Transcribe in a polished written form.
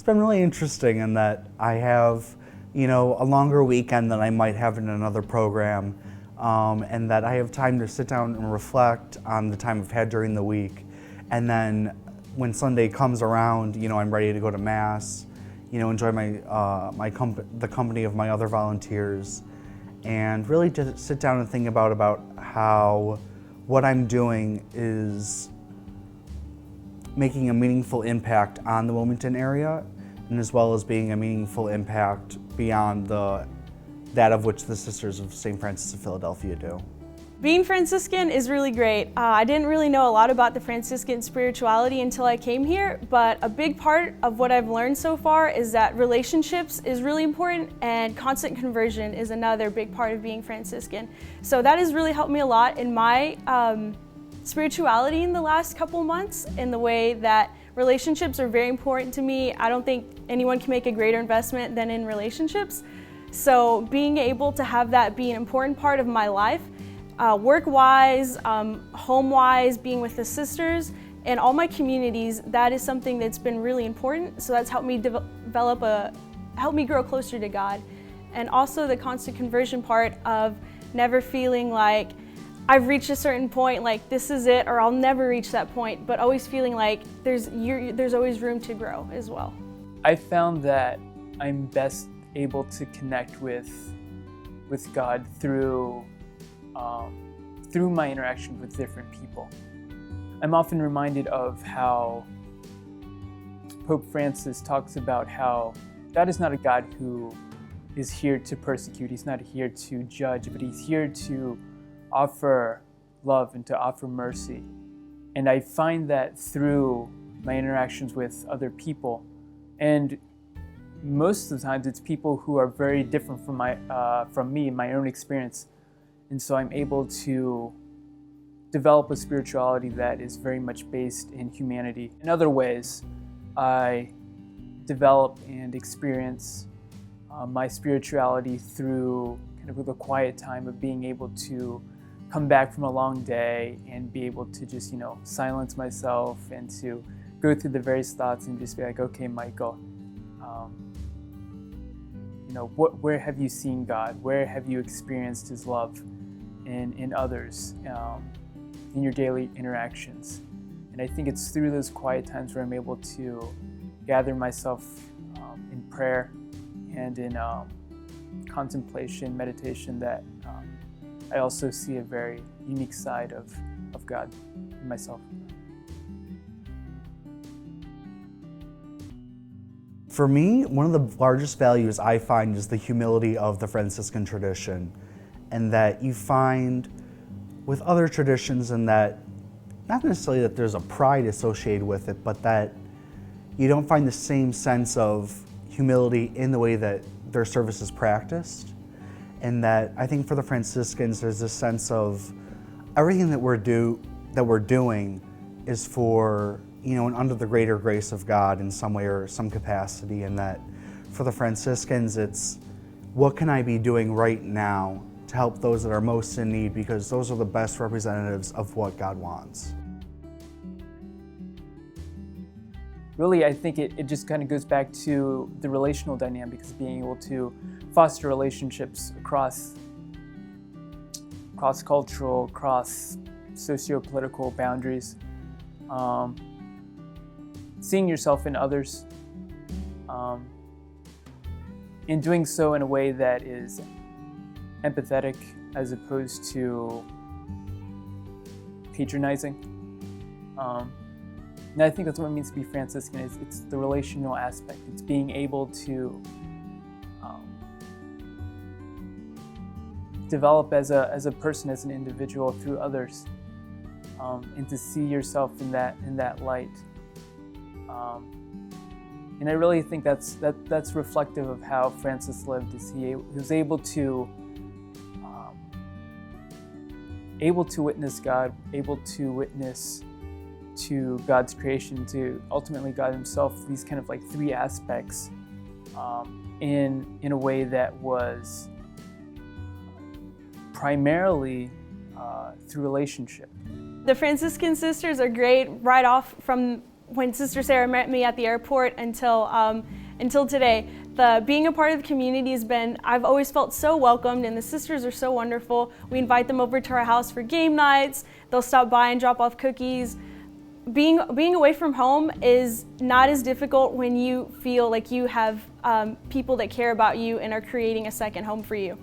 been really interesting in that I have, a longer weekend than I might have in another program, and that I have time to sit down and reflect on the time I've had during the week. And then when Sunday comes around, I'm ready to go to Mass, enjoy the company of my other volunteers, and really just sit down and think about how what I'm doing is making a meaningful impact on the Wilmington area, and as well as being a meaningful impact beyond that of which the Sisters of St. Francis of Philadelphia do. Being Franciscan is really great. I didn't really know a lot about the Franciscan spirituality until I came here, but a big part of what I've learned so far is that relationships is really important, and constant conversion is another big part of being Franciscan. So that has really helped me a lot in my spirituality in the last couple months, in the way that relationships are very important to me. I don't think anyone can make a greater investment than in relationships. So being able to have that be an important part of my life, work-wise, home-wise, being with the sisters, and all my communities, that is something that's been really important. So that's helped me help me grow closer to God. And also the constant conversion part of never feeling like I've reached a certain point, like this is it, or I'll never reach that point, but always feeling like there's always room to grow as well. I found that I'm best able to connect with God through my interaction with different people. I'm often reminded of how Pope Francis talks about how God is not a God who is here to persecute, he's not here to judge, but he's here to offer love and to offer mercy. And I find that through my interactions with other people, and most of the times it's people who are very different from me, my own experience. And so I'm able to develop a spirituality that is very much based in humanity. In other ways, I develop and experience my spirituality through kind of the quiet time of being able to come back from a long day and be able to just, silence myself and to go through the various thoughts and just be like, okay, Michael, where have you seen God? Where have you experienced His love in others, in your daily interactions? And I think it's through those quiet times where I'm able to gather myself in prayer and in contemplation, meditation, that I also see a very unique side of God in myself. For me, one of the largest values I find is the humility of the Franciscan tradition, and that you find with other traditions, and that not necessarily that there's a pride associated with it, but that you don't find the same sense of humility in the way that their service is practiced. And that I think for the Franciscans, there's this sense of everything that we're doing is for, and under the greater grace of God in some way or some capacity. And that for the Franciscans, it's what can I be doing right now to help those that are most in need, because those are the best representatives of what God wants. Really, I think it just kind of goes back to the relational dynamics, being able to foster relationships across cultural, cross socio-political boundaries, seeing yourself in others, and doing so in a way that is empathetic as opposed to patronizing. And I think that's what it means to be Franciscan. It's the relational aspect. It's being able to develop as a person, as an individual through others, and to see yourself in that light. And I really think that's reflective of how Francis lived. Is he was able to witness God, able to witness to God's creation, to ultimately God Himself. These kind of like three aspects, in a way that was primarily through relationship. The Franciscan sisters are great right off from when Sister Sarah met me at the airport until today. Being a part of the community has been, I've always felt so welcomed, and the sisters are so wonderful. We invite them over to our house for game nights. They'll stop by and drop off cookies. Being away from home is not as difficult when you feel like you have people that care about you and are creating a second home for you.